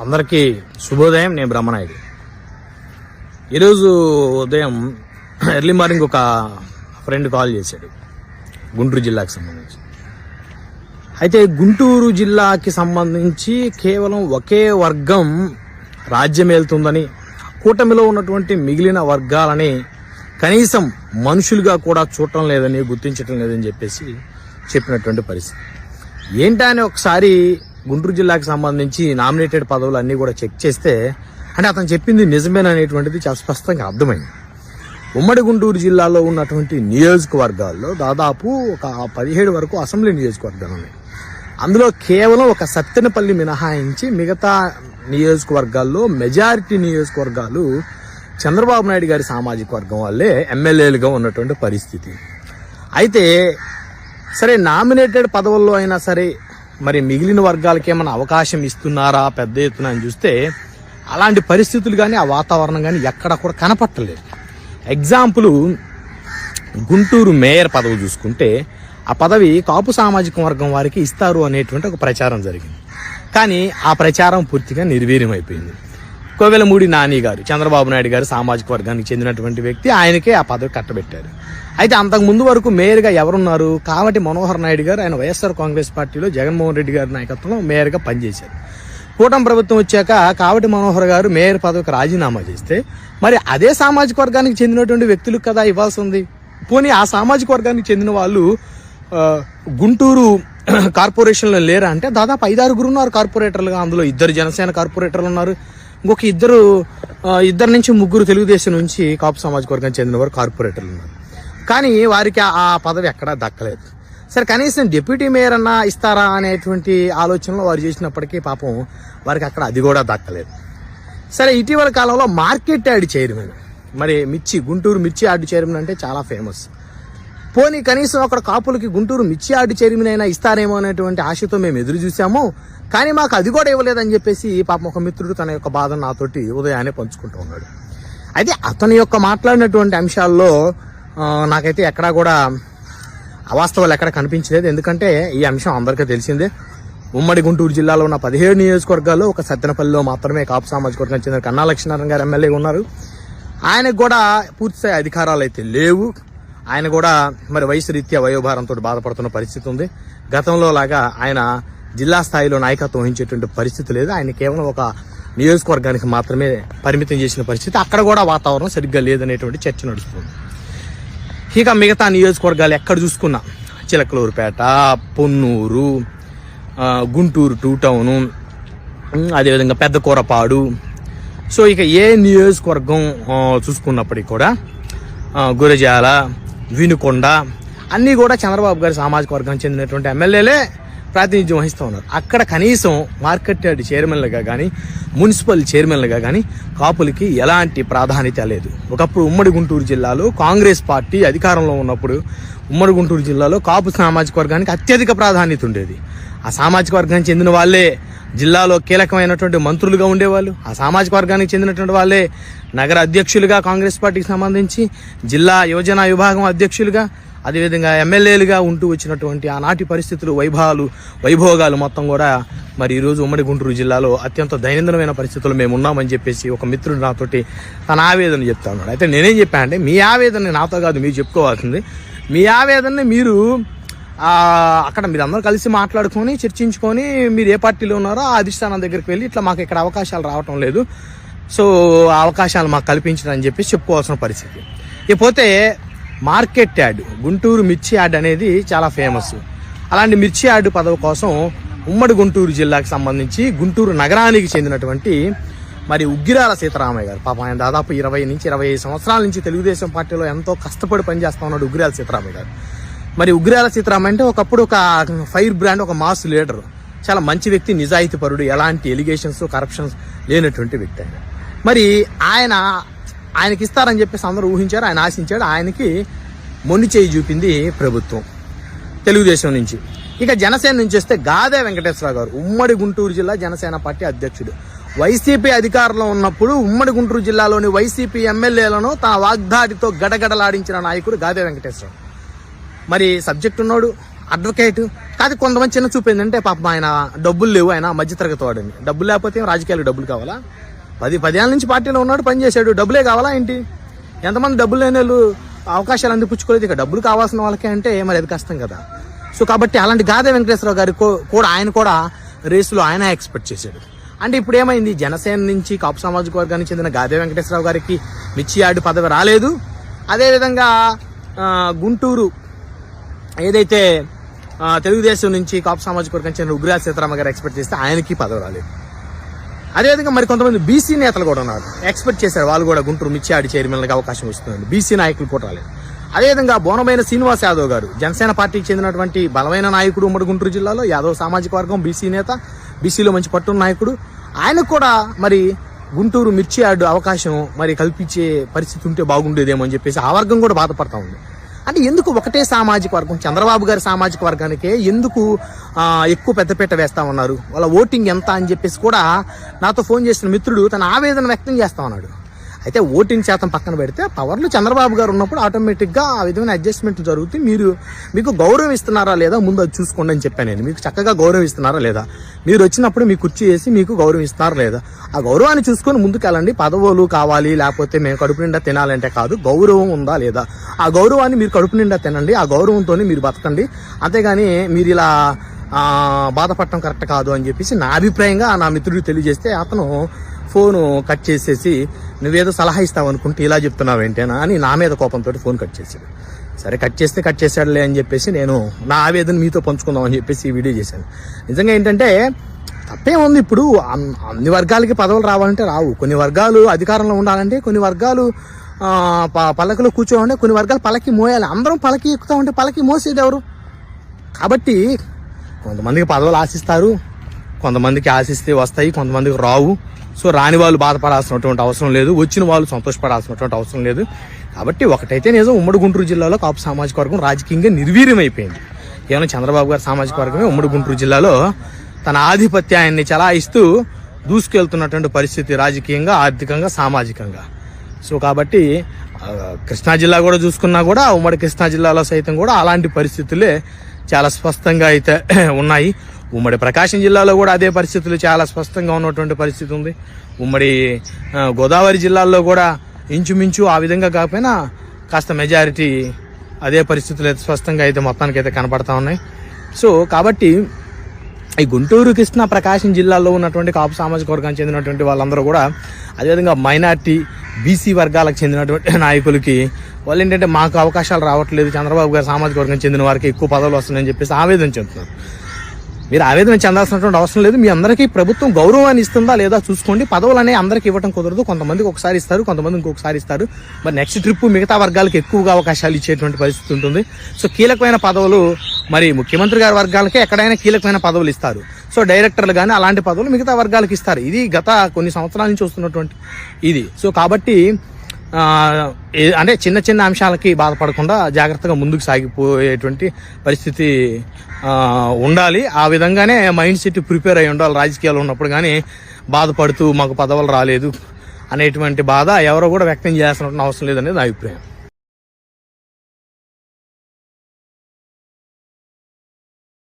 అందరికీ శుభోదయం. నేను బ్రహ్మనాయుడు. ఈరోజు ఉదయం ఎర్లీ మార్నింగ్ ఒక ఫ్రెండ్ కాల్ చేశాడు గుంటూరు జిల్లాకి సంబంధించి. అయితే గుంటూరు జిల్లాకి సంబంధించి కేవలం ఒకే వర్గం రాజ్యం ఏలుతుందని, కూటమిలో ఉన్నటువంటి మిగిలిన వర్గాలని కనీసం మనుషులుగా కూడా చూడటం లేదని, గుర్తించటం లేదని చెప్పేసి చెప్పినటువంటి పరిస్థితి. ఏంటని ఒకసారి గుంటూరు జిల్లాకు సంబంధించి నామినేటెడ్ పదవులు అన్నీ కూడా చెక్ చేస్తే అంటే అతను చెప్పింది నిజమేననేటువంటిది చాలా స్పష్టంగా అర్థమైంది. ఉమ్మడి గుంటూరు జిల్లాలో ఉన్నటువంటి నియోజకవర్గాల్లో దాదాపు ఒక 17 వరకు అసెంబ్లీ నియోజకవర్గాలు ఉన్నాయి. అందులో కేవలం ఒక సత్తెనపల్లి మినహాయించి మిగతా నియోజకవర్గాల్లో మెజారిటీ నియోజకవర్గాలు చంద్రబాబు నాయుడు గారి సామాజిక వర్గం వాళ్ళే ఎమ్మెల్యేలుగా ఉన్నటువంటి పరిస్థితి. అయితే సరే, నామినేటెడ్ పదవుల్లో అయినా సరే మరి మిగిలిన వర్గాలకి ఏమైనా అవకాశం ఇస్తున్నారా పెద్ద ఎత్తున అని చూస్తే అలాంటి పరిస్థితులు కానీ ఆ వాతావరణం కానీ ఎక్కడ కూడా కనపట్టలేదు. ఎగ్జాంపుల్, గుంటూరు మేయర్ పదవి చూసుకుంటే ఆ పదవి కాపు సామాజిక వర్గం వారికి ఇస్తారు అనేటువంటి ఒక ప్రచారం జరిగింది. కానీ ఆ ప్రచారం పూర్తిగా నిర్వీర్యమైపోయింది. కోవెలమూడి నాని గారు చంద్రబాబు నాయుడు గారు సామాజిక వర్గానికి చెందినటువంటి వ్యక్తి, ఆయనకే ఆ పదవి కట్టబెట్టారు. అయితే అంతకు ముందు వరకు మేయర్గా ఎవరున్నారు? కావటి మనోహర్ నాయుడు గారు. ఆయన వైఎస్ఆర్ కాంగ్రెస్ పార్టీలో జగన్మోహన్ రెడ్డి గారి నాయకత్వంలో మేయర్గా పనిచేశారు. కూటమి ప్రభుత్వం వచ్చాక కావటి మనోహర్ గారు మేయర్ పదవికి రాజీనామా చేస్తే మరి అదే సామాజిక వర్గానికి చెందినటువంటి వ్యక్తులకు కదా ఇవ్వాల్సి ఉంది. పోనీ ఆ సామాజిక వర్గానికి చెందిన వాళ్ళు గుంటూరు కార్పొరేషన్లో లేరా అంటే దాదాపు 5-6 ఉన్నారు కార్పొరేటర్లుగా. అందులో 2 జనసేన కార్పొరేటర్లు ఉన్నారు, ఇంకొక 2 నుంచి 3 తెలుగుదేశం నుంచి కాపు సామాజిక వర్గానికి చెందిన వారు కార్పొరేటర్లు ఉన్నారు. కానీ వారికి ఆ పదవి ఎక్కడా దక్కలేదు. సరే, కనీసం డిప్యూటీ మేయర్ అన్నా ఇస్తారా అనేటువంటి ఆలోచనలో వారు చేసినప్పటికీ పాపం వారికి అక్కడ అది కూడా దక్కలేదు. సరే, ఇటీవల కాలంలో మార్కెట్ యార్డ్ చైర్మన్, మరి గుంటూరు మిర్చి యార్డ్ చైర్మన్ అంటే చాలా ఫేమస్. పోనీ కనీసం అక్కడ కాపులకి గుంటూరు మిర్చి యార్డ్ చైర్మన్ అయినా ఇస్తారేమో అనేటువంటి ఆశతో మేము ఎదురు చూసాము. కానీ మాకు అది కూడా ఇవ్వలేదని చెప్పేసి పాపం ఒక మిత్రుడు తన యొక్క బాధను నాతోటి ఉదయాన్నే పంచుకుంటూ ఉన్నాడు. అయితే అతని యొక్క మాట్లాడినటువంటి అంశాల్లో నాకైతే ఎక్కడా కూడా అవాస్తవాలు ఎక్కడ కనిపించలేదు. ఎందుకంటే ఈ అంశం అందరికీ తెలిసిందే. ఉమ్మడి గుంటూరు జిల్లాలో ఉన్న 17 నియోజకవర్గాల్లో ఒక సత్తెనపల్లిలో మాత్రమే కాపు సామాజిక వర్గం చెందిన కన్నా లక్ష్మీనారాయణ గారు ఎమ్మెల్యేగా ఉన్నారు. ఆయనకు కూడా పూర్తిస్థాయి అధికారాలు అయితే లేవు. ఆయన కూడా మరి వయసు రీత్యా వయోభారంతో బాధపడుతున్న పరిస్థితి ఉంది. గతంలో లాగా ఆయన జిల్లా స్థాయిలో నాయకత్వం వహించేటువంటి పరిస్థితి లేదు. ఆయన కేవలం ఒక నియోజకవర్గానికి మాత్రమే పరిమితం చేసిన పరిస్థితి. అక్కడ కూడా వాతావరణం సరిగ్గా లేదనేటువంటి చర్చ నడుస్తుంది. ఇక మిగతా నియోజకవర్గాలు ఎక్కడ చూసుకున్నా చిలకలూరుపేట, పొన్నూరు, గుంటూరు 2 టౌను, అదేవిధంగా పెద్దకూరపాడు, సో ఇక ఏ నియోజకవర్గం చూసుకున్నప్పటికీ కూడా గురజాల, వినుకొండ అన్నీ కూడా చంద్రబాబు గారి సామాజిక వర్గానికి చెందినటువంటి ఎమ్మెల్యేలే ప్రాతినిధ్యం వహిస్తూ ఉన్నారు. అక్కడ కనీసం మార్కెట్ యార్డ్ చైర్మన్లుగా కానీ మున్సిపల్ చైర్మన్లుగా కానీ కాపులకి ఎలాంటి ప్రాధాన్యత లేదు. ఒకప్పుడు ఉమ్మడి గుంటూరు జిల్లాలో కాంగ్రెస్ పార్టీ అధికారంలో ఉన్నప్పుడు ఉమ్మడి గుంటూరు జిల్లాలో కాపు సామాజిక వర్గానికి అత్యధిక ప్రాధాన్యత ఉండేది. ఆ సామాజిక వర్గానికి చెందిన వాళ్ళే జిల్లాలో కీలకమైనటువంటి మంత్రులుగా ఉండేవాళ్ళు. ఆ సామాజిక వర్గానికి చెందినటువంటి వాళ్ళే నగర అధ్యక్షులుగా కాంగ్రెస్ పార్టీకి సంబంధించి, జిల్లా యువజన విభాగం అధ్యక్షులుగా, అదేవిధంగా ఎమ్మెల్యేలుగా ఉంటూ వచ్చినటువంటి ఆనాటి పరిస్థితులు, వైభోగాలు మొత్తం కూడా మరి ఈరోజు ఉమ్మడి గుంటూరు జిల్లాలో అత్యంత దైనందినమైన పరిస్థితులు మేము ఉన్నామని చెప్పేసి ఒక మిత్రుడు నాతోటి తన ఆవేదన చెప్తా ఉన్నాడు. అయితే నేనేం చెప్పానంటే, మీ ఆవేదన నాతో కాదు మీరు చెప్పుకోవాల్సింది. మీ ఆవేదనని మీరు అక్కడ మీరు అందరూ కలిసి మాట్లాడుకొని చర్చించుకొని మీరు ఏ పార్టీలో ఉన్నారో ఆ అధిష్టానం దగ్గరికి వెళ్ళి ఇట్లా మాకు ఇక్కడ అవకాశాలు రావటం లేదు, సో ఆ అవకాశాలు మాకు కల్పించదని చెప్పేసి చెప్పుకోవాల్సిన పరిస్థితి. ఇకపోతే మార్కెట్ యార్డ్, గుంటూరు మిర్చి యార్డ్ అనేది చాలా ఫేమస్. అలాంటి మిర్చి యార్డ్ పదవి కోసం ఉమ్మడి గుంటూరు జిల్లాకి సంబంధించి గుంటూరు నగరానికి చెందినటువంటి మరి ఉగ్గిరాల సీతారామయ్య గారు, పాపం ఆయన దాదాపు 20 నుంచి 25 సంవత్సరాల నుంచి తెలుగుదేశం పార్టీలో ఎంతో కష్టపడి పనిచేస్తా ఉన్నాడు ఉగ్గిరాల సీతారామయ్య గారు. మరి ఉగ్గిరాల సీతారామయ్య అంటే ఒకప్పుడు ఒక ఫైర్ బ్రాండ్, ఒక మాస్ లీడర్, చాలా మంచి వ్యక్తి, నిజాయితీ పరుడు, ఎలాంటి ఎలిగేషన్స్ కరప్షన్స్ లేనటువంటి వ్యక్తి ఆయన. మరి ఆయనకి ఇస్తారని చెప్పేసి అందరూ ఊహించారు, ఆయన ఆశించాడు. ఆయనకి మొండి చేయి చూపింది ప్రభుత్వం తెలుగుదేశం నుంచి. ఇక జనసేన నుంచి వస్తే గాదే వెంకటేశ్వరరావు గారు, ఉమ్మడి గుంటూరు జిల్లా జనసేన పార్టీ అధ్యక్షుడు. వైసీపీ అధికారంలో ఉన్నప్పుడు ఉమ్మడి గుంటూరు జిల్లాలోని వైసీపీ ఎమ్మెల్యేలను తన వాగ్దాటితో గడగడలాడించిన నాయకుడు గాదే వెంకటేశ్వరరావు. మరి సబ్జెక్ట్ ఉన్నాడు, అడ్వకేట్ కాదు. కొంతమంది చిన్న చూపు ఏంటంటే పాపం ఆయన డబ్బులు లేవు, ఆయన మధ్యతరగతి వాడని. డబ్బులు లేకపోతే రాజకీయాలకు డబ్బులు కావాలా? 10 ఏళ్ళ నుంచి పార్టీలో ఉన్నాడు, పనిచేశాడు, డబ్బులే కావాలా ఏంటి? ఎంతమంది డబ్బులు లేని వాళ్ళు అవకాశాలు అందిపుచ్చుకోలేదు, ఇక డబ్బులు కావాల్సిన వాళ్ళకే అంటే మరి అది కష్టం కదా. సో కాబట్టి అలాంటి గాదే వెంకటేశ్వరరావు గారి కూడా ఆయన కూడా రేసులో ఆయన ఎక్స్పెక్ట్ చేశాడు. అంటే ఇప్పుడు ఏమైంది, జనసేన నుంచి కాపు సామాజిక వర్గానికి చెందిన గాదే వెంకటేశ్వరరావు గారికి మిర్చి యార్డు పదవి రాలేదు. అదేవిధంగా గుంటూరు ఏదైతే తెలుగుదేశం నుంచి కాపు సామాజిక వర్గానికి చెందిన ఉగ్రాల సీతారామ గారు ఎక్స్పెక్ట్ చేస్తే ఆయనకి పదవి రాలేదు. అదేవిధంగా మరి కొంతమంది బీసీ నేతలు కూడా ఉన్నారు, ఎక్స్పెక్ట్ చేశారు వాళ్ళు కూడా గుంటూరు మిర్చి యార్డు చైర్మన్గా అవకాశం వస్తుంది. బీసీ నాయకులు కూడా రాలేదు. అదేవిధంగా బోనమైన శ్రీనివాస్ యాదవ్ గారు జనసేన పార్టీకి చెందినటువంటి బలమైన నాయకుడు, ఉమ్మడి గుంటూరు జిల్లాలో యాదవ్ సామాజిక వర్గం, బీసీ నేత, బీసీలో మంచి పట్టున్న నాయకుడు. ఆయనకు కూడా మరి గుంటూరు మిర్చి యార్డు అవకాశం మరి కల్పించే పరిస్థితి ఉంటే బాగుండేదేమో అని చెప్పేసి ఆ వర్గం కూడా బాధపడతా ఉంది. అంటే ఎందుకు ఒకటే సామాజిక వర్గం, చంద్రబాబు గారి సామాజిక వర్గానికే ఎందుకు ఎక్కువ పెద్దపీట వేస్తా ఉన్నారు, వాళ్ళ ఓటింగ్ ఎంత అని చెప్పేసి కూడా నాతో ఫోన్ చేసిన మిత్రుడు తన ఆవేదన వ్యక్తం చేస్తా ఉన్నాడు. అయితే ఓటింగ్ శాతం పక్కన పెడితే పవర్లు చంద్రబాబు గారు ఉన్నప్పుడు ఆటోమేటిక్గా ఆ విధమైన అడ్జస్ట్మెంట్లు జరుగుతాయి. మీకు గౌరవం ఇస్తున్నారా లేదా ముందు అది చూసుకోండి అని చెప్పాను నేను. మీకు చక్కగా గౌరవం ఇస్తున్నారా లేదా, మీరు వచ్చినప్పుడు మీ కుర్చీ వేసి మీకు గౌరవం ఇస్తున్నారా లేదా, ఆ గౌరవాన్ని చూసుకొని ముందుకెళ్ళండి. పదవులు కావాలి లేకపోతే మేము కడుపు నిండా తినాలంటే కాదు, గౌరవం ఉందా లేదా, ఆ గౌరవాన్ని మీరు కడుపు నిండా తినండి, ఆ గౌరవంతో మీరు బతకండి. అంతేగాని మీరు ఇలా బాధపడటం కరెక్ట్ కాదు అని చెప్పేసి నా అభిప్రాయంగా నా మిత్రుడికి తెలియజేస్తే అతను ఫోను కట్ చేసేసి నువ్వేదో సలహా ఇస్తావు అనుకుంటే ఇలా చెప్తున్నావు ఏంటేనా అని నా మీద కోపంతో ఫోన్ కట్ చేశాడు. సరే కట్ చేశాడులే అని చెప్పేసి నేను నా ఆవేదన మీతో పంచుకుందాం అని చెప్పేసి ఈ వీడియో చేశాను. నిజంగా ఏంటంటే తప్పేముంది, ఇప్పుడు అన్ని వర్గాలకి పదవులు రావాలంటే రావు. కొన్ని వర్గాలు అధికారంలో ఉండాలంటే, కొన్ని వర్గాలు పల్లకిలో కూర్చోవాలంటే, కొన్ని వర్గాలు పల్లకి మోయాలి. అందరం పల్లకి ఎక్కుతా ఉంటే పల్లకి మోసేది ఎవరు? కాబట్టి కొంతమందికి పదవులు ఆశిస్తారు, కొంతమందికి ఆశిస్తే వస్తాయి, కొంతమందికి రావు. సో రాని వాళ్ళు బాధపడాల్సినటువంటి అవసరం లేదు, వచ్చిన వాళ్ళు సంతోషపడాల్సినటువంటి అవసరం లేదు. కాబట్టి ఒకటైతే నిజం, ఉమ్మడి గుంటూరు జిల్లాలో కాపు సామాజిక వర్గం రాజకీయంగా నిర్వీర్యం అయిపోయింది. కేవలం చంద్రబాబు గారి సామాజిక వర్గమే ఉమ్మడి గుంటూరు జిల్లాలో తన ఆధిపత్యాన్ని చలాయిస్తూ దూసుకెళ్తున్నటువంటి పరిస్థితి, రాజకీయంగా, ఆర్థికంగా, సామాజికంగా. సో కాబట్టి కృష్ణా జిల్లా కూడా చూసుకున్నా కూడా, ఉమ్మడి కృష్ణా జిల్లాలో సైతం కూడా అలాంటి పరిస్థితులే చాలా స్పష్టంగా అయితే ఉన్నాయి. ఉమ్మడి ప్రకాశం జిల్లాలో కూడా అదే పరిస్థితులు చాలా స్పష్టంగా ఉన్నటువంటి పరిస్థితి ఉంది. ఉమ్మడి గోదావరి జిల్లాల్లో కూడా ఇంచుమించు ఆ విధంగా కాకపోయినా కాస్త మెజారిటీ అదే పరిస్థితులు అయితే స్పష్టంగా అయితే మొత్తానికి అయితే కనపడతా ఉన్నాయి. సో కాబట్టి ఈ గుంటూరు, కృష్ణా, ప్రకాశం జిల్లాల్లో ఉన్నటువంటి కాపు సామాజిక వర్గానికి చెందినటువంటి వాళ్ళందరూ కూడా, అదేవిధంగా మైనార్టీ, బీసీ వర్గాలకు చెందినటువంటి నాయకులకి వాళ్ళు ఏంటంటే మాకు అవకాశాలు రావట్లేదు, చంద్రబాబు గారి సామాజిక వర్గం చెందిన వారికి ఎక్కువ పదవులు వస్తున్నాయని చెప్పేసి ఆవేదన చెందుతున్నారు. మీరు ఆవేదన చెందాల్సినటువంటి అవసరం లేదు. మీ అందరికీ ప్రభుత్వం గౌరవాన్ని ఇస్తుందా లేదా చూసుకోండి. పదవులు అనేవి అందరికీ ఇవ్వడం కుదరదు. కొంతమందికి ఒకసారి ఇస్తారు, కొంతమంది ఇంకొకసారి ఇస్తారు. మరి నెక్స్ట్ ట్రిప్ మిగతా వర్గాలకు ఎక్కువగా అవకాశాలు ఇచ్చేటువంటి పరిస్థితి ఉంటుంది. సో కీలకమైన పదవులు మరి ముఖ్యమంత్రి గారి వర్గాలకే ఎక్కడైనా కీలకమైన పదవులు ఇస్తారు. సో డైరెక్టర్లు కానీ అలాంటి పదవులు మిగతా వర్గాలకు ఇస్తారు. ఇది గత కొన్ని సంవత్సరాల నుంచి వస్తున్నటువంటి ఇది. సో కాబట్టి అంటే చిన్న చిన్న అంశాలకి బాధపడకుండా జాగ్రత్తగా ముందుకు సాగిపోయేటువంటి పరిస్థితి ఉండాలి. ఆ విధంగానే మైండ్ సెట్ ప్రిపేర్ అయి ఉండాలి రాజకీయాలు ఉన్నప్పుడు. కానీ బాధపడుతూ మాకు పదవులు రాలేదు అనేటువంటి బాధ ఎవరో కూడా వ్యక్తం చేయాల్సిన అవసరం లేదనేది నా అభిప్రాయం.